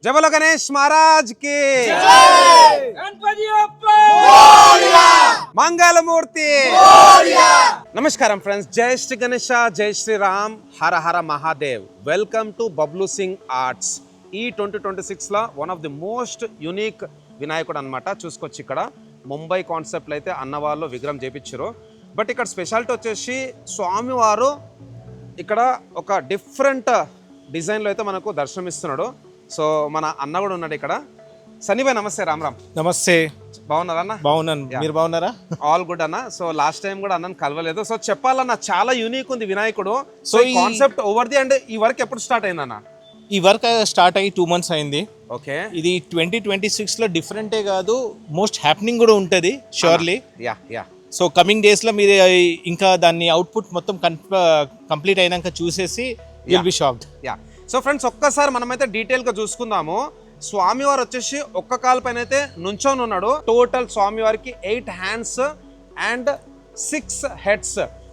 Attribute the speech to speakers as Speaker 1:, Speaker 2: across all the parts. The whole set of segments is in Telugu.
Speaker 1: जय बोलो गणेश महाराज की
Speaker 2: गणपति बप्पा
Speaker 1: मंगलमूर्ति नमस्कार फ्रेंड्स जय श्री गणेश जय श्री राम हर हर Mahadev welcome to Bablu Singh arts ఈ 2026 లో one of the most unique వినాయకుడు అన్నమాట. చూసుకోవచ్చు ఇక్కడ ముంబై కాన్సెప్ట్లో అయితే అన్నవాళ్ళు విగ్రహం చేపించారు. బట్ ఇక్కడ స్పెషాలిటీ వచ్చేసి స్వామివారు ఇక్కడ ఒక డిఫరెంట్ డిజైన్లో అయితే మనకు దర్శనమిస్తున్నాడు. సో మన అన్న కూడా ఉన్నాడు ఇక్కడ. సనీభాయ్ నమస్తే. రామ్ రామ్.
Speaker 3: నమస్తే.
Speaker 1: బాగున్నారా అన్న?
Speaker 3: బాగున్నాను, మీరు బాగున్నారా?
Speaker 1: ఆల్ గుడ్ అన్న. సో లాస్ట్ టైం కూడా అన్నను కలవలేదు. సో చెప్పాలన్న చాలా యూనిక్ ఉంది వినాయకుడు. సో ఈ కాన్సెప్ట్ ఓవర్ ది అండ్ ఈ వర్క్ ఎప్పుడు స్టార్ట్ అయిందన్న?
Speaker 3: ఈ వర్క్ స్టార్ట్ అయ్యి 2 months అయింది.
Speaker 1: ఓకే.
Speaker 3: ఇది 2026 లో డిఫరెంటే కాదు, మోస్ట్ హ్యాపెనింగ్ కూడా ఉంటుంది surely.
Speaker 1: Yeah yeah.
Speaker 3: So coming days లో మీరు ఇంకా దాన్ని అవుట్పుట్ మొత్తం కంప్లీట్ అయినాక చూసేసి will be shocked.
Speaker 1: Yeah. So friends ఒక్కసారి మనమైతే డీటెయిల్ గా చూసుకుందాము. స్వామివారు వచ్చేసి ఒక్క కాలు పైన అయితే నుంచొని ఉన్నాడు. టోటల్ స్వామివారికి 8 hands అండ్ 6 heads.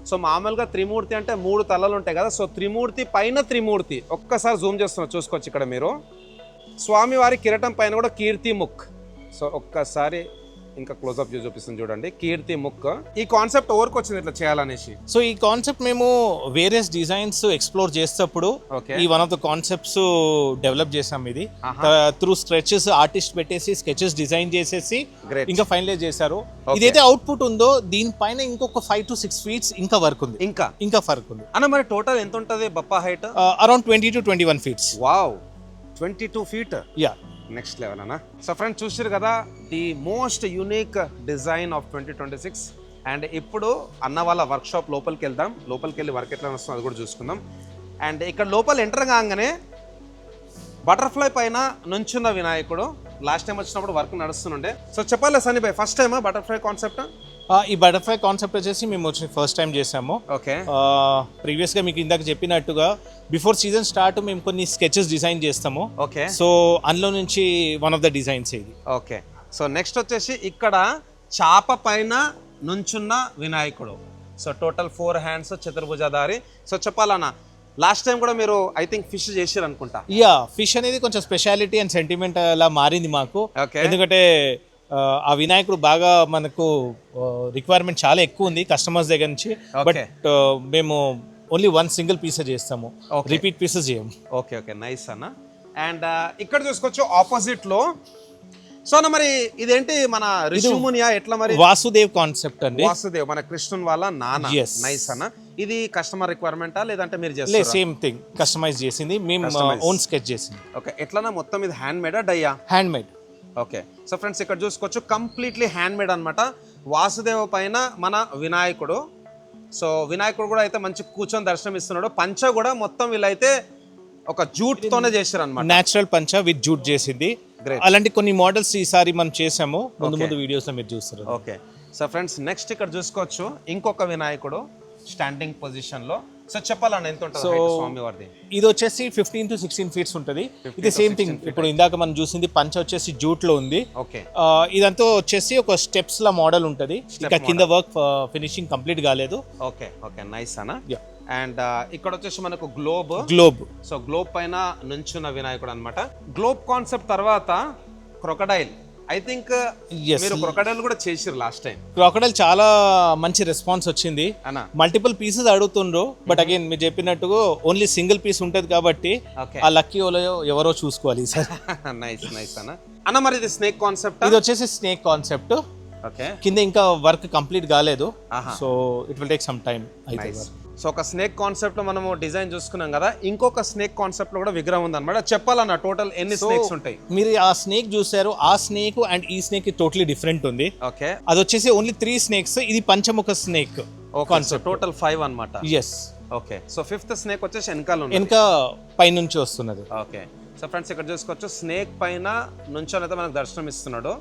Speaker 1: సో మామూలుగా త్రిమూర్తి అంటే 3 తలలు ఉంటాయి కదా. సో త్రిమూర్తి పైన త్రిమూర్తి. ఒక్కసారి జూమ్ చేస్తున్నా చూసుకోవచ్చు ఇక్కడ మీరు. స్వామివారి కిరీటం పైన కూడా కీర్తి ముక్. సో ఒక్కసారి ఇంకా క్లోజ్అప్ చూపిస్తుంది చూడండి, కీర్తి ముక్. ఈ కాన్సెప్ట్ ఎవరికి వచ్చింది ఇట్లా చేయాలనేసి?
Speaker 3: సో ఈ కాన్సెప్ట్ మేము వేరియస్ డిజైన్స్ ఎక్స్ప్లోర్ చేసేటప్పుడు ఈ one of the concepts develop చేసాం. ఇది త్రూ స్ట్రెచెస్ ఆర్టిస్ట్ పెట్టేసి స్కెచెస్ డిజైన్ చేసేసి ఇంకా ఫైనలైజ్ చేశారు. ఇదైతే అవుట్పుట్ ఉందో దీనిపైన ఇంకొక 5 to 6 feet ఇంకా వర్క్ ఉంది. ఇంకా వర్క్ ఉంది
Speaker 1: అన్న. మరి టోటల్ ఎంత ఉంటుంది Bappa height?
Speaker 3: Around 20 to 21 feet.
Speaker 1: Wow, 22 feet.
Speaker 3: Yeah,
Speaker 1: next level అన్న. సో ఫ్రెండ్స్ చూసారు కదా the most unique design of 2026. And ఇప్పుడు అన్న వాళ్ళ వర్క్షాప్ లోపలికి వెళ్దాం. లోపలికి వెళ్ళి వర్క్ ఎట్లా వస్తుందో అది కూడా చూసుకుందాం. అండ్ ఇక్కడ లోపల ఎంటర్ కాగానే బటర్ఫ్లై పైన నుంచున్న వినాయకుడు. లాస్ట్ టైం వచ్చినప్పుడు వర్క్ నడుస్తుండే. సో చెప్పాలి సనీభాయ్, ఫస్ట్ టైమా బటర్ఫ్లై కాన్సెప్ట్?
Speaker 3: ఈ బటర్ఫ్లై కాన్సెప్ట్ వచ్చేసి మేము వచ్చి ఫస్ట్ టైం చేసాము.
Speaker 1: ఓకే.
Speaker 3: ప్రీవియస్గా మీకు ఇందాక చెప్పినట్టుగా బిఫోర్ సీజన్ స్టార్ట్ మేము కొన్ని స్కెచెస్ డిజైన్ చేస్తాము.
Speaker 1: ఓకే.
Speaker 3: సో అందులో నుంచి వన్ ఆఫ్ ద డిజైన్స్ ఇది.
Speaker 1: ఓకే. సో నెక్స్ట్ వచ్చేసి ఇక్కడ చాప పైన నుంచున్న వినాయకుడు. So total 4 hands చతుర్భుజధారి. సో చెప్పాలన్నా లాస్ట్ టైం కూడా మీరు ఐ థింక్ ఫిష్ చేసారు అనుకుంటా.
Speaker 3: యా, ఫిష్ అనేది కొంచెం స్పెషాలిటీ అండ్ సెంటిమెంట్ అలా మారింది మాకు. ఎందుకంటే ఆ వినాయకుడు బాగా మనకు రిక్వైర్మెంట్ చాలా ఎక్కువ ఉంది కస్టమర్స్ దగ్గర నుంచి. బట్ మేము ఓన్లీ 1 single piece చేస్తాము, రిపీట్ పీసెస్ చేయము.
Speaker 1: ఓకే ఓకే, నైస్ అన్న. అండ్ ఇక్కడ చూసుకోవచ్చు ఆపోజిట్ లో. సో అన్న మరి ఇదేంటి మన ఋషిమునియా ఎట్లా మరి?
Speaker 3: వాసుదేవ్ కాన్సెప్ట్ అండి.
Speaker 1: వాసుదేవ్ మన కృష్ణుని వాళ్ళ నాన్న. నైస్ అన్న. ఇది కస్టమర్ రిక్వైర్మెంటా లేదంటే మీరు చేస్తారా?
Speaker 3: సేమ్ థింగ్, కస్టమైజ్ చేసింది మేము, ఓన్ స్కెచ్ చేసింది.
Speaker 1: ఓకే. ఎట్లనా మొత్తం ఇది హ్యాండ్ మేడా డయ్యా?
Speaker 3: Hand made.
Speaker 1: Okay. So friends ఇక్కడ చూసుకోవచ్చు కంప్లీట్లీ హ్యాండ్ మేడ్ అనమాట. వాసుదేవ పైన మన వినాయకుడు. సో వినాయకుడు కూడా అయితే మంచి కూర్చొని దర్శనం ఇస్తున్నాడు. పంచ కూడా మొత్తం వీళ్ళైతే ఒక జూట్ తోనే చేశారు అనమాట.
Speaker 3: నేచురల్ పంచ విత్ జూట్ చేసింది. అలాంటి కొన్ని మోడల్స్ ఈసారి మనం చేసాము, ముందు వీడియోస్ లో మీరు చూస్తారు.
Speaker 1: ఓకే. సో ఫ్రెండ్స్ నెక్స్ట్ ఇక్కడ చూసుకోవచ్చు ఇంకొక వినాయకుడు స్టాండింగ్ పొజిషన్ లో. సో చెప్పాలన్న ఎంత ఉంటుంది స్వామి వారిది?
Speaker 3: ఇది వచ్చేసి 15 to 16 feet ఉంటుంది. ఇది సేమ్ థింగ్. ఇప్పుడు ఇందాక మనం చూసింది పంచ వచ్చేసి జూట్ లో ఉంది.
Speaker 1: ఓకే.
Speaker 3: ఇదంతా వచ్చేసి ఒక స్టెప్స్ లా మోడల్ ఉంటుంది. ఇంకా కింద వర్క్ ఫినిషింగ్ కంప్లీట్ కాలేదు.
Speaker 1: ఓకే ఓకే, నైస్ అన్న. అండ్ ఇక్కడ వచ్చేసి మనకు గ్లోబ్. సో గ్లోబ్ పైన నుంచున్న వినాయకుడు అన్నమాట. గ్లోబ్ కాన్సెప్ట్ తర్వాత క్రొకడైల్. ఐ థింక్ మీరు క్రొకడైల్ కూడా చేసిరు లాస్ట్ టైం.
Speaker 3: క్రొకడైల్ చాలా మంచి రెస్పాన్స్ వచ్చింది. మల్టిపుల్ పీసెస్ అడుగుతుండ్రు. బట్ అగైన్ మీరు చెప్పినట్టుగా ఓన్లీ సింగిల్ పీస్ ఉంటది కాబట్టి ఆ లక్కీ ఎవరో చూసుకోవాలి సార్.
Speaker 1: నైస్ నైస్ అన్న. అన్న మరి ఇది స్నేక్ కాన్సెప్ట్?
Speaker 3: ఇది వచ్చేసి స్నేక్ కాన్సెప్ట్.
Speaker 1: ఓకే.
Speaker 3: కింద ఇంకా వర్క్ కంప్లీట్ కాలేదు. So it will take some time.
Speaker 1: So ఒక స్నేక్ కాన్సెప్ట్ లో మనము డిజైన్ చూసుకున్నాం కదా. ఇంకొక స్నేక్ కాన్సెప్ట్ లో కూడా విగ్రహం ఉంది అనమాట. చెప్పాలన్న టోటల్ ఎన్ని స్నేక్స్ ఉంటాయి?
Speaker 3: మీరు ఆ స్నేక్ చూసారు, ఆ స్నేక్ అండ్ ఈ స్నేక్ టోటలీ డిఫరెంట్ ఉంది.
Speaker 1: ఓకే.
Speaker 3: అది వచ్చేసి ఓన్లీ 3 snakes. ఇది పంచముఖ స్నేక్ కాన్సెప్ట్.
Speaker 1: టోటల్ 5 అన్నమాట.
Speaker 3: Yes.
Speaker 1: Okay. So 5th snake వచ్చేసి వెనకాల
Speaker 3: పై నుంచి వస్తున్నది.
Speaker 1: ఓకే. సో ఫ్రెండ్స్ ఇక్కడ చూసుకోవచ్చు స్నేక్ పైన నుంచొని అయితే మనకు దర్శనం ఇస్తున్నాడు.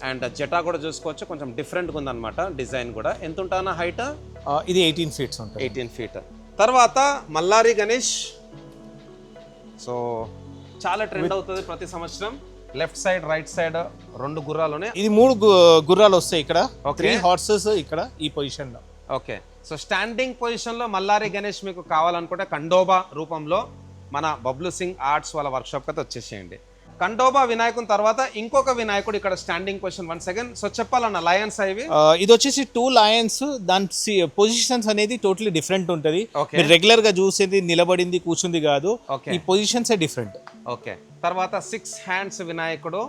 Speaker 1: అండ్ జటా కూడా చూసుకోవచ్చు, కొంచెం డిఫరెంట్గా ఉందన్నమాట డిజైన్ కూడా. ఎంత ఉంటానా హైట్?
Speaker 3: ఇది 18 feet ఉంటుంది.
Speaker 1: 18 feet. తర్వాత మల్లారి గణేష్. సో చాలా ట్రెండ్ అవుతుంది ప్రతి సంవత్సరం. Left side right side 2 గుర్రాలునే.
Speaker 3: ఇది 3 గుర్రాలు వస్తాయి ఇక్కడ. 3 horses ఇక్కడ ఈ పొజిషన్ లో.
Speaker 1: ఓకే. సో స్టాండింగ్ పొజిషన్ లో మల్లారి గణేష్ మీకు కావాలనుకుంటే ఖండోబా రూపంలో మన బబ్లూ సింగ్ ఆర్ట్స్ వాళ్ళ వర్క్షాప్ అయితే వచ్చేసేయండి. ఖండోబా వినాయకుని తర్వాత ఇంకొక వినాయకుడు ఇక్కడ స్టాండింగ్ పొజిషన్ 1 సెకండ్. సో చెప్పాలన్న లయన్స్ ఇవి
Speaker 3: ఇది వచ్చేసి 2 లయన్స్, దాని పొజిషన్స్ అనేది టోటలీ డిఫరెంట్ ఉంటుంది.
Speaker 1: Okay.
Speaker 3: మీరు రెగ్యులర్ గా చూసేది నిలబడింది కూర్చుంది కాదు,
Speaker 1: Okay.
Speaker 3: ఈ పొజిషన్స్ డిఫరెంట్.
Speaker 1: ఓకే. తర్వాత 6 హ్యాండ్స్ వినాయకుడు,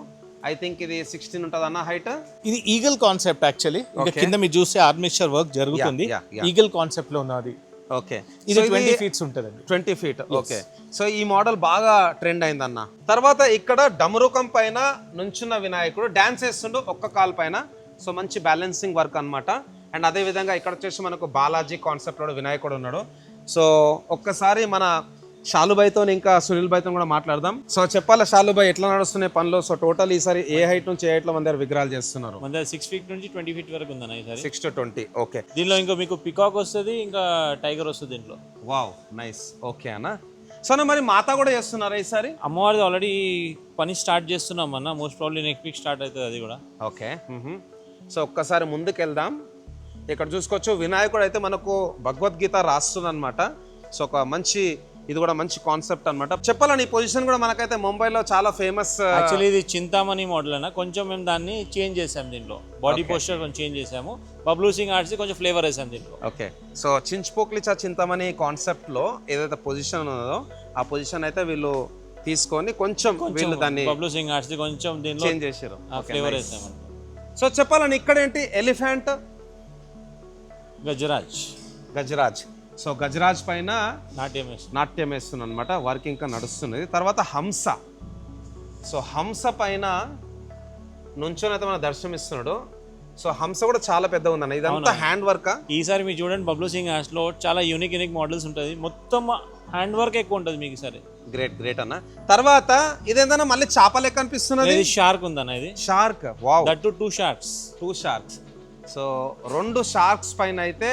Speaker 1: ఐ థింక్ ఇది 16 ఉంటుంది అన్న హైట్.
Speaker 3: ఇది ఈగల్ కాన్సెప్ట్ యాక్చువల్లీ. ఇంకా
Speaker 1: Okay.
Speaker 3: కింద మీరు చూస్తే ఆర్మిచర్ వర్క్ జరుగుతుంది,
Speaker 1: yeah.
Speaker 3: ఈగల్ కాన్సెప్ట్ లో ఉన్నది.
Speaker 1: ఓకే.
Speaker 3: ఇది 20 ఫీట్స్ ఉంటుందండి.
Speaker 1: 20 ఫీట్. ఓకే. సో ఈ మోడల్ బాగా ట్రెండ్ అయిందన్న. తర్వాత ఇక్కడ డమరుకం పైన నుంచున్న వినాయకుడు డాన్స్ చేస్తుండు ఒక్క కాల్ పైన. సో మంచి బ్యాలెన్సింగ్ వర్క్ అన్నమాట. అండ్ అదే విధంగా ఇక్కడ వచ్చేసి మనకు బాలాజీ కాన్సెప్ట్ లో వినాయకుడు ఉన్నాడు. సో ఒక్కసారి మన షాలుబాయ్తో ఇంకా సునీల్ బాయ్తో కూడా మాట్లాడదాం. సో చెప్పాలా షాలుబాయ్ ఎట్లా నడుస్తున్నాయి పనులు? సో టోటల్ ఈసారి ఏ హైట్ నుంచి ఏ హైట్ లో మన దగ్గర విగ్రహాలు చేస్తున్నారు?
Speaker 4: మన దగ్గర 6 ఫీట్ నుంచి 20 ఫీట్ వరకు ఉందన్న ఈసారి.
Speaker 1: 6 to 20. ఓకే.
Speaker 4: దీనిలో ఇంకా మీకు పికాక్ వస్తుంది, ఇంకా టైగర్ వస్తుంది దీంట్లో.
Speaker 1: Wow, nice. ఓకే అన్న. సో అన్న మరి మాతా కూడా చేస్తున్నారా ఈసారి?
Speaker 4: అమ్మవారిది ఆల్రెడీ పని స్టార్ట్ చేస్తున్నాం అన్న, most probably next week start అవుతుంది అది కూడా.
Speaker 1: ఓకే. సో ఒక్కసారి ముందుకు వెళ్దాం. ఇక్కడ చూసుకోవచ్చు వినాయకుడు అయితే మనకు భగవద్గీత రాస్తుంది అనమాట. సో ఒక మంచి, ఇది కూడా మంచి కాన్సెప్ట్ అనమాట. చెప్పాలని ఈ పొజిషన్ కూడా మనకైతే ముంబైలో చాలా ఫేమస్.
Speaker 4: యాక్చువల్లీ ఇది చింతామణి మోడల్ అన్న, కొంచెం మేము దాన్ని చేంజ్ చేసాము, దీంట్లో బాడీ పోస్టర్ కొంచెం చేంజ్ చేసాము, బబ్లూ సింగ్ ఆర్ట్స్ కొంచెం ఫ్లేవర్ వేసాము దీంట్లో.
Speaker 1: ఓకే. సో చించుపోక్లిచా చింతామణి కాన్సెప్ట్ లో ఏదైతే పొజిషన్ ఉన్నదో ఆ పొజిషన్ అయితే వీళ్ళు తీసుకొని కొంచెం వీళ్ళు దాన్ని
Speaker 4: బబ్లూ సింగ్ ఆర్ట్స్ కొంచెం దీనిలో
Speaker 1: చేంజ్ చేశారు,
Speaker 4: ఫ్లేవర్ వేసాము.
Speaker 1: సో చెప్పాలని ఇక్కడ ఏంటి ఎలిఫెంట్,
Speaker 4: గజరాజ్,
Speaker 1: గజరాజ్. సో గజరాజ్ పైన
Speaker 4: నాట్యం
Speaker 1: వేస్తుంది అనమాట. వర్క్ ఇంకా నడుస్తున్నది. తర్వాత హంస. సో హంస పైన నుంచొని అయితే మన దర్శనం ఇస్తున్నాడు. సో హంస కూడా చాలా పెద్దగా ఉందన్న. ఇదంతా హ్యాండ్ వర్క్.
Speaker 4: ఈసారి మీరు చూడండి బబ్లూ సింగ్ ఆర్ట్స్ లో చాలా యూనిక్ మోడల్స్ ఉంటుంది, మొత్తం హ్యాండ్ వర్క్ ఎక్కువ ఉంటుంది మీకు ఈసారి.
Speaker 1: గ్రేట్ అన్న. తర్వాత ఇదేందన్నా మళ్ళీ చేప లెక్క అనిపిస్తున్నది.
Speaker 4: షార్క్ ఉందన్న, ఇది
Speaker 1: shark. Wow,
Speaker 4: that to 2 sharks.
Speaker 1: 2 sharks. So 2 sharks పైన అయితే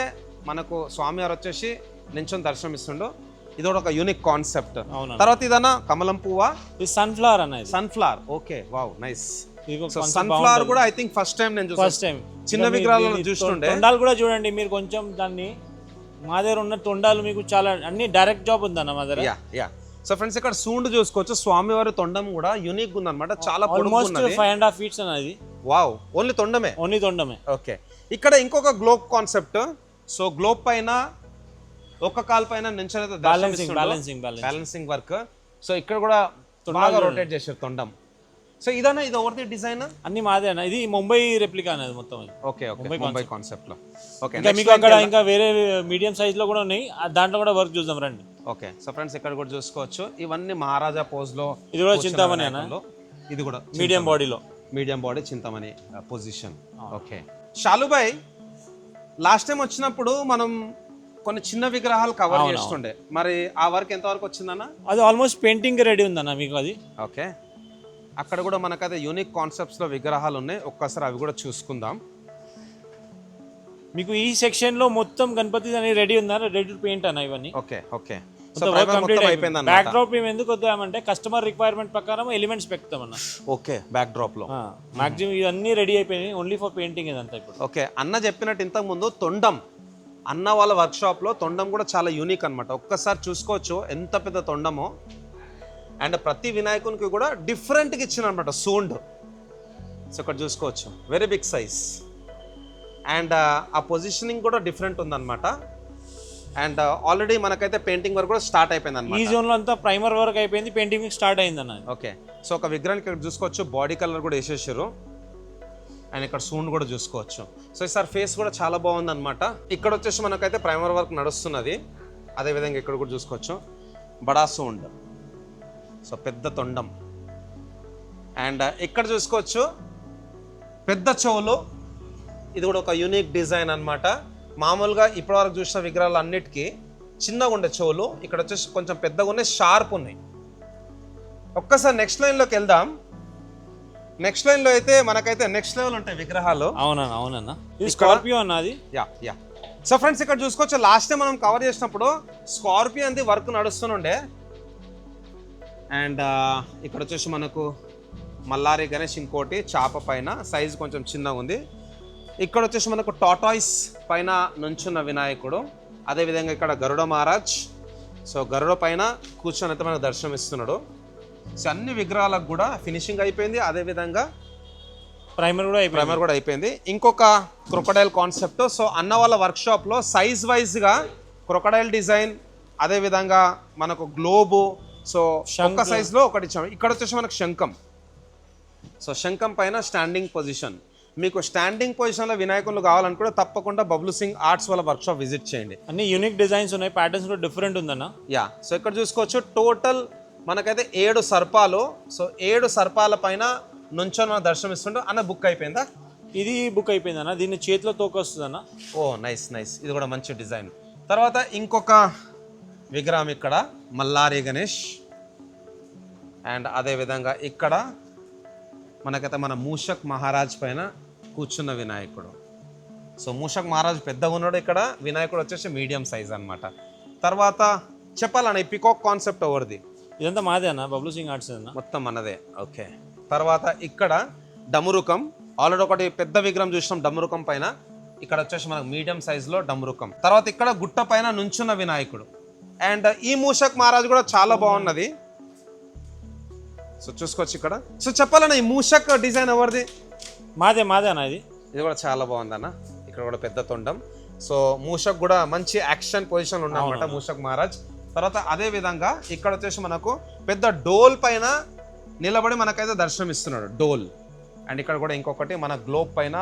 Speaker 1: మనకు స్వామివారు వచ్చేసి నించొని దర్శనం ఇస్తుండు. ఇది ఒక యూనిక్ కాన్సెప్ట్. తర్వాత ఇదన్నా కమలం పువ్వా?
Speaker 4: ఇది సన్ఫ్లవర్ అన్న, ఇది
Speaker 1: sunflower. Okay, wow, nice. So sunflower కూడా ఐ థింక్ ఫస్ట్ టైం నేను చూసాను.
Speaker 4: ఫస్ట్ టైం
Speaker 1: చిన్న విగ్రహాలను చూస్తుండే.
Speaker 4: తొండాలు కూడా చూడండి మీరు కొంచెం, దాన్ని మా దగ్గర ఉన్న తొండాలు మీకు చాలా అన్ని డైరెక్ట్ జాబ్ ఉందన్న మా దగ్గర.
Speaker 1: యా. సో ఫ్రెండ్స్ ఇక్కడ సూండ్ చూసుకోవచ్చు. స్వామివారి తొండం కూడా యూనిక్ ఉందన్నమాట. చాలా
Speaker 4: ఆల్మోస్ట్ 5.5 ఫీట్స్ అన్నది.
Speaker 1: వావ్, ఓన్లీ తొండమే. ఓకే. ఇక్కడ ఇంకొక గ్లోబ్ కాన్సెప్ట్. సో గ్లోబ్ పైన ఒక కాల్ పైన నించొని బ్యాలెన్సింగ్ వర్క్. సో ఇక్కడ కూడా బాగా రొటేట్ చేశారు తొండం. సో ఇదన్నా ఇది ఎవరిది డిజైన్?
Speaker 4: అన్ని మాదే అన్న, ఇది ముంబై రెప్లికా అనేది మొత్తం.
Speaker 1: ఓకే, ముంబై కాన్సెప్ట్ లో. ఓకే.
Speaker 4: ఇంకా మీకు అక్కడ ఇంకా వేరే మీడియం సైజ్ లో కూడా ఉన్నాయి, దాంట్లో కూడా వర్క్ చూద్దాం రండి.
Speaker 1: ఓకే. సో ఫ్రెండ్స్ ఇక్కడ కూడా చూసుకోవచ్చు. ఇవన్నీ మహారాజా పోజ్ లో.
Speaker 4: ఇది కూడా చింతామణి అన్న,
Speaker 1: ఇది కూడా
Speaker 4: medium body
Speaker 1: Chintamani position. Okay. Shalu bhai last time వచ్చినప్పుడు మనం కొన్ని చిన్న విగ్రహాలు కవర్ చేస్తుండే, మరి ఆ వర్క్ ఎంత వరకు వచ్చిందన్న?
Speaker 4: అది ఆల్మోస్ట్ పెయింటింగ్ రెడీ ఉందన్న మీకు అది.
Speaker 1: ఓకే. అక్కడ కూడా మనకైతే యూనిక్ కాన్సెప్ట్స్ లో విగ్రహాలు ఉన్నాయి. ఒక్కసారి అవి కూడా చూసుకుందాం.
Speaker 4: మీకు ఈ సెక్షన్ లో మొత్తం గణపతి అనేది రెడీ ఉందన్న, రెడీ టు పెయింట్ అన్న ఇవన్నీ.
Speaker 1: ఓకే.
Speaker 4: బ్యాక్ డ్రాప్ మేము ఎందుకు వద్దామంటే కస్టమర్ రిక్వైర్మెంట్ ప్రకారం ఎలిమెంట్స్ పెడతామన్న.
Speaker 1: ఓకే. బ్యాక్ డ్రాప్ లో
Speaker 4: మాక్సిమం ఇవన్నీ రెడీ అయిపోయినాయి, ఓన్లీ ఫర్ పెయింటింగ్ ఇదంతా ఇప్పుడు.
Speaker 1: ఓకే. అన్న చెప్పినట్టు ఇంతకు ముందు తొండం, అన్న వాళ్ళ వర్క్ షాప్ లో తొండం కూడా చాలా యూనిక్ అనమాట. ఒక్కసారి చూసుకోవచ్చు ఎంత పెద్ద తొండమో. అండ్ ప్రతి వినాయకునికి కూడా డిఫరెంట్గా ఇచ్చిన అనమాట సూండ్. సో ఇక్కడ చూసుకోవచ్చు, వెరీ బిగ్ సైజ్. అండ్ ఆ పొజిషనింగ్ కూడా డిఫరెంట్ ఉందన్నమాట. అండ్ ఆల్రెడీ మనకైతే పెయింటింగ్ వర్క్ కూడా స్టార్ట్ అయిపోయింది అనమాట.
Speaker 4: ఈ జోన్ లో అంతా ప్రైమర్ వర్క్ అయిపోయింది, పెయింటింగ్ స్టార్ట్ అయింది అన్న.
Speaker 1: ఓకే. సో ఒక విగ్రహానికి ఇక్కడ చూసుకోవచ్చు బాడీ కలర్ కూడా వేసేసారు. అండ్ ఇక్కడ సూండ్ కూడా చూసుకోవచ్చు. సో ఈసారి ఫేస్ కూడా చాలా బాగుంది అనమాట. ఇక్కడ వచ్చేసి మనకైతే ప్రైమర్ వర్క్ నడుస్తున్నది. అదేవిధంగా ఇక్కడ కూడా చూసుకోవచ్చు బడా సూండ్. సో పెద్ద తొండం. అండ్ ఇక్కడ చూసుకోవచ్చు పెద్ద చెవులు. ఇది కూడా ఒక యూనిక్ డిజైన్ అనమాట. మామూలుగా ఇప్పటివరకు చూసిన విగ్రహాలు అన్నిటికీ చిన్నగా ఉండే చెవులు, ఇక్కడ వచ్చేసి కొంచెం పెద్దగా ఉన్నాయి, షార్ప్ ఉన్నాయి. ఒక్కసారి నెక్స్ట్ లైన్లోకి వెళ్దాం. నెక్స్ట్ లైన్లో అయితే మనకైతే నెక్స్ట్ లెవెల్ ఉంటాయి విగ్రహాలు.
Speaker 4: అవునన్నా, ఇది స్కార్పియో అన్నది.
Speaker 1: యా. సో ఫ్రెండ్స్ ఇక్కడ చూసుకోవచ్చు, లాస్ట్ టైం మనం కవర్ చేసినప్పుడు స్కార్పియో అంది వర్క్ నడుస్తుండే. అండ్ ఇక్కడ వచ్చేసి మనకు మల్లారి గణేష్ ఇంకోటి చాప పైన, సైజు కొంచెం చిన్నగా ఉంది. ఇక్కడ వచ్చేసి మనకు టాటాయిస్ పైన నుంచున్న వినాయకుడు. అదేవిధంగా ఇక్కడ గరుడ మహారాజ్. సో గరుడ పైన కూర్చొని అయితే మనకు దర్శనం ఇస్తున్నాడు. సో అన్ని విగ్రహాలకు కూడా ఫినిషింగ్ అయిపోయింది, అదే విధంగా
Speaker 4: ప్రైమర్ కూడా అయిపోయింది.
Speaker 1: ప్రైమర్ కూడా అయిపోయింది. ఇంకొక క్రొకడైల్ కాన్సెప్ట్. సో అన్న వాళ్ళ వర్క్షాప్లో సైజ్ వైజ్గా క్రొకడైల్ డిజైన్, అదే విధంగా మనకు గ్లోబు, సో ఒక్క సైజ్లో ఒకటి ఇచ్చాము. ఇక్కడ వచ్చేసి మనకు శంఖం. సో శంఖం పైన స్టాండింగ్ పొజిషన్. మీకు స్టాండింగ్ పొజిషన్లో వినాయకులు కావాలనుకుంటే తప్పకుండా బబ్లు సింగ్ ఆర్ట్స్ వాళ్ళ వర్క్షాప్ విజిట్ చేయండి.
Speaker 4: అన్ని యూనిక్ డిజైన్స్ ఉన్నాయి, ప్యాటర్న్స్ కూడా డిఫరెంట్ ఉందన్న.
Speaker 1: యా, సో ఇక్కడ చూసుకోవచ్చు టోటల్ మనకైతే 7 సర్పాలు. సో 7 సర్పాల పైన నుంచొని మనం దర్శనమిస్తుంటే అన్న బుక్ అయిపోయిందా?
Speaker 4: ఇది బుక్ అయిపోయింది అన్న. దీన్ని చేతిలో తోకొస్తుంది అన్న.
Speaker 1: ఓ నైస్ నైస్, ఇది కూడా మంచి డిజైన్. తర్వాత ఇంకొక విగ్రహం ఇక్కడ మల్లారి గణేష్, అండ్ అదే విధంగా ఇక్కడ మనకైతే మన మూషక్ మహారాజ్ పైన కూర్చున్న వినాయకుడు. సో మూషక్ మహారాజ్ పెద్దగా ఉన్నాడు, ఇక్కడ వినాయకుడు వచ్చేసి మీడియం సైజ్ అన్నమాట. తర్వాత చెప్పాలన్న ఈ పికాక్ కాన్సెప్ట్ ఎవరిది?
Speaker 4: ఇదంతా మాదే అన్న, బబ్లు సింగ్ ఆర్ట్స్ అన్న.
Speaker 1: మొత్తం మనదే. ఓకే. తర్వాత ఇక్కడ డమురుకం, ఆల్రెడీ ఒకటి పెద్ద విగ్రహం చూసినాం డమురుకం పైన, ఇక్కడ వచ్చేసి మనకు మీడియం సైజులో డమురుకం. తర్వాత ఇక్కడ గుట్ట పైన నుంచున్న వినాయకుడు, అండ్ ఈ మూషక్ మహారాజ్ కూడా చాలా బాగున్నది. సో చూసుకోవచ్చు ఇక్కడ. సో చెప్పాలన్న ఈ మూషక్ డిజైన్ ఎవరిది?
Speaker 4: మాదే అన్న.
Speaker 1: ఇది కూడా చాలా బాగుందన్న, ఇక్కడ కూడా పెద్ద తొండం. సో మూషక్ కూడా మంచి యాక్షన్ పొజిషన్ ఉన్నమాట మూషక్ మహారాజ్. తర్వాత అదే విధంగా ఇక్కడ వచ్చేసి మనకు పెద్ద డోల్ పైన నిలబడి మనకైతే దర్శనం ఇస్తున్నాడు, డోల్. అండ్ ఇక్కడ కూడా ఇంకొకటి మన గ్లోబ్ పైన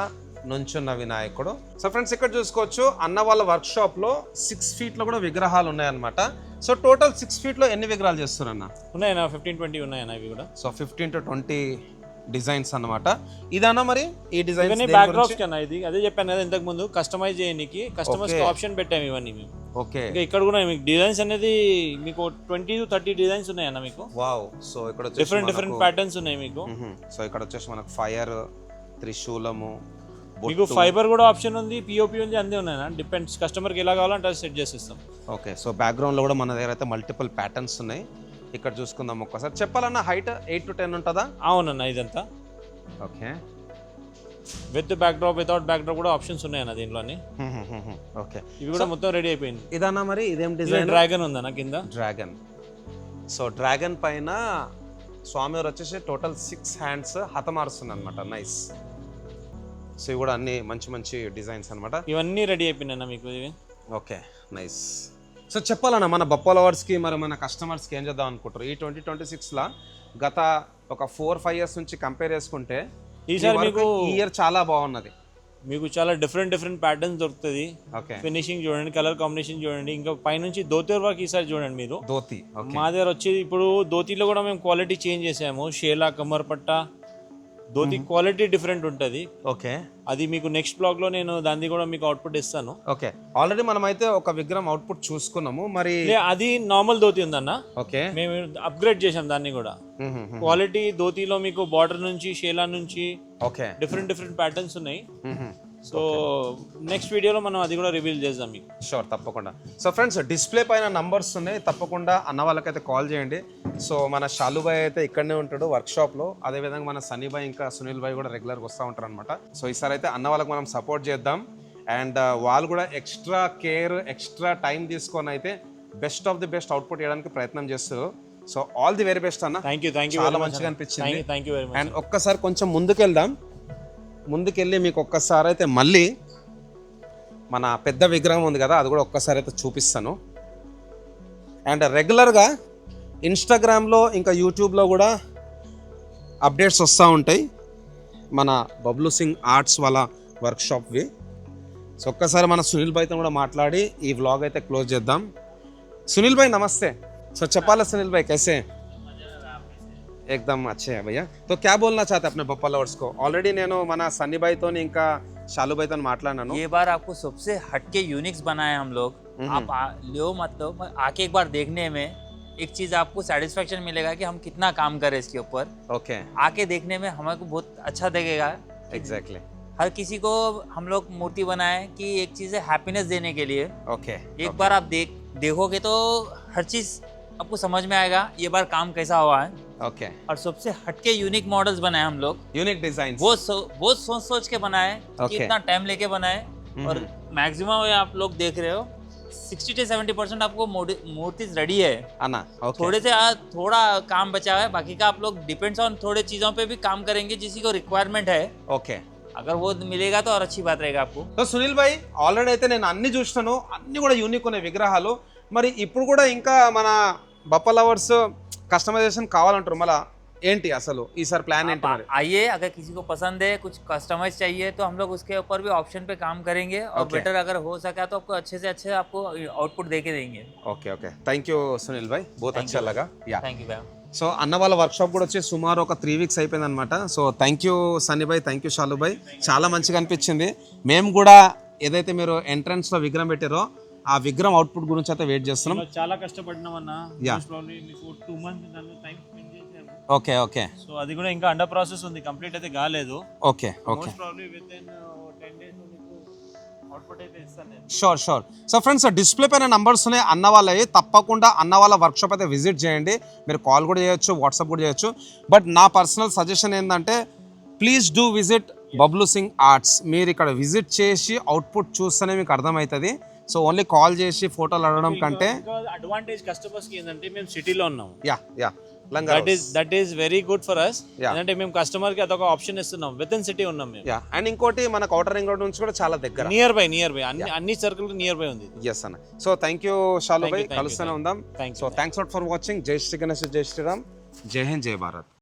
Speaker 1: నుంచున్న వినాయకుడు. సో ఫ్రెండ్స్ ఇక్కడ చూసుకోవచ్చు అన్న వాళ్ళ వర్క్షాప్లో 6 ఫీట్లో కూడా విగ్రహాలు ఉన్నాయన్నమాట. సో టోటల్ 6 ఫీట్లో ఎన్ని విగ్రహాలు చేస్తున్నారన్న?
Speaker 4: ఉన్నాయన్న 15-20 ఉన్నాయన్న ఇవి కూడా.
Speaker 1: సో 15 to 20 డిజైన్స్ అన్నమాట. ఇదన్నా మరి ఈ డిజైన్
Speaker 4: బ్యాక్ డ్రాప్స్ కన్నా ఇది అదే చెప్పాను కదా ఇంతకు ముందు, కస్టమైజ్ చేయడానికి కస్టమర్స్ ఆప్షన్ పెట్టాము ఇవన్నీ మేము.
Speaker 1: ఓకే.
Speaker 4: ఇంకా ఇక్కడ కూడా మీకు డిజైన్స్ అనేది మీకు 20 to 30 డిజైన్స్ ఉన్నాయన్న మీకు.
Speaker 1: వావ్. సో ఇక్కడ
Speaker 4: డిఫరెంట్ ప్యాటర్న్స్ ఉన్నాయి మీకు.
Speaker 1: సో ఇక్కడ వచ్చేసి మనకు ఫైర్, త్రిశూలము,
Speaker 4: మీకు ఫైబర్ కూడా ఆప్షన్ ఉంది, పిఓపి ఉంది, అన్నీ ఉన్నాయి. డిపెండ్స్ కస్టమర్కి ఎలా కావాలంటే అది సెట్ చేసిస్తాం.
Speaker 1: ఓకే. సో బ్యాక్గ్రౌండ్లో కూడా మన దగ్గర అయితే మల్టిపుల్ ప్యాటర్న్స్ ఉన్నాయి. ఇక్కడ చూసుకుందాం ఒక్కసారి. చెప్పాలన్న హైట్ 8 to 10 ఉంటుందా?
Speaker 4: అవునన్న ఇదంతా.
Speaker 1: Okay.
Speaker 4: With back drop, without back drop కూడా ఆప్షన్స్ ఉన్నాయన్న దీంట్లోని.
Speaker 1: ఓకే.
Speaker 4: ఇవి కూడా మొత్తం రెడీ అయిపోయింది.
Speaker 1: ఇదన్నా మరి ఇదేం డిజైన్?
Speaker 4: డ్రాగన్ ఉందన్న కింద.
Speaker 1: డ్రాగన్. సో డ్రాగన్ పైన స్వామివారు వచ్చేసి టోటల్ 6 హ్యాండ్స్ హతమారుస్తుంది అనమాట. నైస్. సో ఇవి కూడా అన్ని మంచి మంచి డిజైన్స్ అనమాట.
Speaker 4: ఇవన్నీ రెడీ అయిపోయినా మీకు ఇవి.
Speaker 1: Okay nice. సో చెప్పాలన్నా మన బప్పల అవర్స్కి మరి మన కస్టమర్స్కి ఏం చేద్దాం అనుకుంటారు ఈ 2026లో? గత ఒక 4-5 ఇయర్స్ నుంచి కంపేర్ చేసుకుంటే
Speaker 4: ఈసారి మీకు
Speaker 1: ఈ ఇయర్ చాలా బాగున్నది.
Speaker 4: మీకు చాలా డిఫరెంట్ ప్యాటర్న్స్ దొరుకుతుంది.
Speaker 1: ఓకే.
Speaker 4: ఫినిషింగ్ చూడండి, కలర్ కాంబినేషన్ చూడండి, ఇంకా పైనుంచి ధోతి వర్క్ ఈసారి చూడండి మీరు.
Speaker 1: ధోతి
Speaker 4: మా దగ్గర వచ్చేది ఇప్పుడు ధోతిలో కూడా మేము క్వాలిటీ చేంజ్ చేసాము. షేలా, కమర్ పట్టా ధోతి క్వాలిటీ డిఫరెంట్ ఉంటుంది.
Speaker 1: ఓకే.
Speaker 4: అది మీకు నెక్స్ట్ బ్లాగ్ లో నేను దాన్ని కూడా మీకు అవుట్పుట్ ఇస్తాను.
Speaker 1: ఓకే. ఆల్రెడీ మనం అయితే ఒక విగ్రహం అవుట్పుట్ చూసుకున్నాము. మరి
Speaker 4: అది నార్మల్ ధోతి ఉందన్న.
Speaker 1: ఓకే.
Speaker 4: మేము అప్గ్రేడ్ చేసాం దాన్ని కూడా. క్వాలిటీ ధోతిలో మీకు బార్డర్ నుంచి, షేలా నుంచి
Speaker 1: ఓకే
Speaker 4: డిఫరెంట్ ప్యాటర్న్స్ ఉన్నాయి. సో నెక్స్ట్ వీడియోలో మనం అది కూడా రివీల్ చేద్దాం మీకు.
Speaker 1: షూర్, తప్పకుండా. సో ఫ్రెండ్స్ డిస్ప్లే పైన నంబర్స్ ఉన్నాయి, తప్పకుండా అన్న వాళ్ళకైతే కాల్ చేయండి. సో మన షాలుబాయ్ అయితే ఇక్కడనే ఉంటాడు వర్క్షాప్లో, అదేవిధంగా మన సన్నీబాయ్ ఇంకా సునీల్ బాయ్ కూడా రెగ్యులర్గా వస్తూ ఉంటారు అనమాట. సో ఈసారి అయితే అన్న వాళ్ళకి మనం సపోర్ట్ చేద్దాం. అండ్ వాళ్ళు కూడా ఎక్స్ట్రా కేర్, ఎక్స్ట్రా టైం తీసుకొని అయితే best of the best output చేయడానికి ప్రయత్నం చేస్తారు. So all the very best అన్న.
Speaker 4: Thank you.
Speaker 1: చాలా మంచిగా అనిపించింది.
Speaker 4: Thank you very much.
Speaker 1: And ఒక్కసారి కొంచెం ముందుకెళ్ళి మీకు ఒక్కసారి అయితే మళ్ళీ మన పెద్ద విగ్రహం ఉంది కదా అది కూడా ఒక్కసారి అయితే చూపిస్తాను. అండ్ రెగ్యులర్గా ఇన్స్టాగ్రామ్లో ఇంకా యూట్యూబ్లో కూడా అప్డేట్స్ వస్తూ ఉంటాయి మన బబ్లు సింగ్ ఆర్ట్స్ వాళ్ళ వర్క్షాప్వి. సో ఒక్కసారి మన సునీల్ భాయ్తో కూడా మాట్లాడి ఈ వ్లాగ్ అయితే క్లోజ్ చేద్దాం. సునీల్ భాయ్ నమస్తే. సో చెప్పాలా सुनील भाई कैसे? एकदम अच्छे हैं भैया. तो क्या बोलना चाहते हैं अपने बप्पा लवर्स को? ऑलरेडी నేను మన సన్నీ भाई तो ఇంకా शालू भाई तो మాట్లాడాను.
Speaker 2: ये बार आपको सबसे हटके यूनिक्स बनाए हम लोग. आप लो मतलब आके एक बार देखने में एक चीज आपको सेटिस्फेक्शन मिलेगा कि हम कितना काम करें इसके ऊपर.
Speaker 1: ओके.
Speaker 2: आके देखने में हमको बहुत अच्छा लगेगा.
Speaker 1: एग्जैक्टली.
Speaker 2: हर किसी को हम लोग मूर्ति बनाए कि एक चीज है हैप्पीनेस देने के लिए.
Speaker 1: ओके.
Speaker 2: एक बार आप देखोगे तो हर चीज आपको समझ में आएगा ये बार काम कैसा हुआ है.
Speaker 1: ओके.
Speaker 2: और सबसे हटके यूनिक मॉडल्स बनाए हम लोग.
Speaker 1: यूनिक डिजाइन
Speaker 2: बहुत सोच के बनाए कि
Speaker 1: Okay.
Speaker 2: इतना टाइम लेके बनाए. और मैक्सिमम आप लोग देख रहे हो 60 से 70% आपको मूर्ति रेडी है।
Speaker 1: అన్న ఓకే
Speaker 2: थोड़े से थोड़ा काम बचा है, बाकी का आप लोग डिपेंड्स ऑन थोड़े चीज़ों पे भी काम करेंगे जिसी को रिक्वायरमेंट है।
Speaker 1: ఓకే
Speaker 2: अगर वो मिलेगा तो और अच्छी बात रहेगा आपको।
Speaker 1: సో సునీల్ భాయ్ ఆల్రెడీ అయితే నేను అన్ని చూసినాను, అన్ని కూడా యూనిక్ ఉన్నాయి విగ్రహాలు. మరి ఇప్పుడు కూడా ఇంకా మన బప్ప లవర్స్ కస్టమైజేషన్ కావాలంటారు, మళ్ళీ ఏంటి అసలు ఈసారి ప్లాన్ ఏంటి మరి?
Speaker 2: आइए, अगर किसी को पसंद है, कुछ कस्टमाइज चाहिए तो हम लोग उसके ऊपर भी ऑप्शन पे काम करेंगे और
Speaker 1: Okay.
Speaker 2: बेटर अगर हो सका तो आपको अच्छे से अच्छे आपको आउटपुट दे के देंगे।
Speaker 1: Okay okay thank you Sunil భాయ్, బహుత్ అచ్చా లగా. యా
Speaker 2: थैंक यू भैया।
Speaker 1: సో అన్న వాళ్ళ వర్క్షాప్ కూడా వచ్చి సుమారు ఒక 3 వీక్స్ అయిపోయింది అనమాట. సో థ్యాంక్ యూ సన్నీ భాయ్, థ్యాంక్ యూ షాలు భాయ్, చాలా మంచిగా అనిపించింది. మేము కూడా ఏదైతే మీరు ఎంట్రన్స్లో విగ్రహం పెట్టారో ఆ విగ్రహం అవుట్పుట్ గురించి అయితే వెయిట్ చేస్తున్నాం.
Speaker 4: చాలా కష్టపడినాం అన్న.
Speaker 1: Yeah.
Speaker 4: ప్రాబ్లీ మీకు 2 మంత్స్ దానిలో టైం స్పెండ్ చేసాము.
Speaker 1: ఓకే ఓకే
Speaker 4: సో అది కూడా ఇంకా అండర్ ప్రాసెస్ ఉంది, కంప్లీట్ అయితే కాలేదు.
Speaker 1: Okay okay
Speaker 4: most probably with in 10 days మీకు అవుట్పుట్ అయితే ఇస్తాను నేను.
Speaker 1: Sure sure. So friends display పైన నంబర్స్ ఉన్నాయి అన్న వాళ్ళవి, తప్పకుండా అన్న వాళ్ళ వర్క్షాప్ అయితే విజిట్ చేయండి. మీరు కాల్ కూడా చేయొచ్చు, వాట్సాప్ కూడా చేయొచ్చు. బట్ నా పర్సనల్ సజెషన్ ఏంటంటే please do visit Bablu Singh arts. మీరు ఇక్కడ విజిట్ చేసి అవుట్పుట్ చూస్తేనే మీకు అర్థమవుతుంది. సో ఓన్లీ కాల్ చేసి ఫోటోలు అడగడం కంటే
Speaker 4: అడ్వాంటేజ్ కస్టమర్స్ కి ఏంటంటే మేము సిటీలో ఉన్నాము.
Speaker 1: Yeah yeah
Speaker 4: that is very good for us.
Speaker 1: Yeah.
Speaker 4: ఎందుకంటే మేము కస్టమర్ కి అదొక ఆప్షన్ ఇస్తున్నాం. విత్ ఇన్ సిటీ ఉన్నాం మేము.
Speaker 1: యా అండ్ ఇంకోటి మనకు అవుటర్ రింగ్ రోడ్ నుంచి కూడా చాలా దగ్గర,
Speaker 4: నియర్ బై అన్ని సర్కిల్ నియర్ బై ఉంది.
Speaker 1: ఎస్ అన్న. So thank you Shalu
Speaker 4: Thank
Speaker 1: భాయ్,
Speaker 4: you, thank you,
Speaker 1: కలుస్తూనే
Speaker 4: thank you.
Speaker 1: ఉందాం.
Speaker 4: Thank you,
Speaker 1: so thanks for watching. జై శ్రీ గణేష్, జై శ్రీరామ్, జై హింద్, జై భారత్.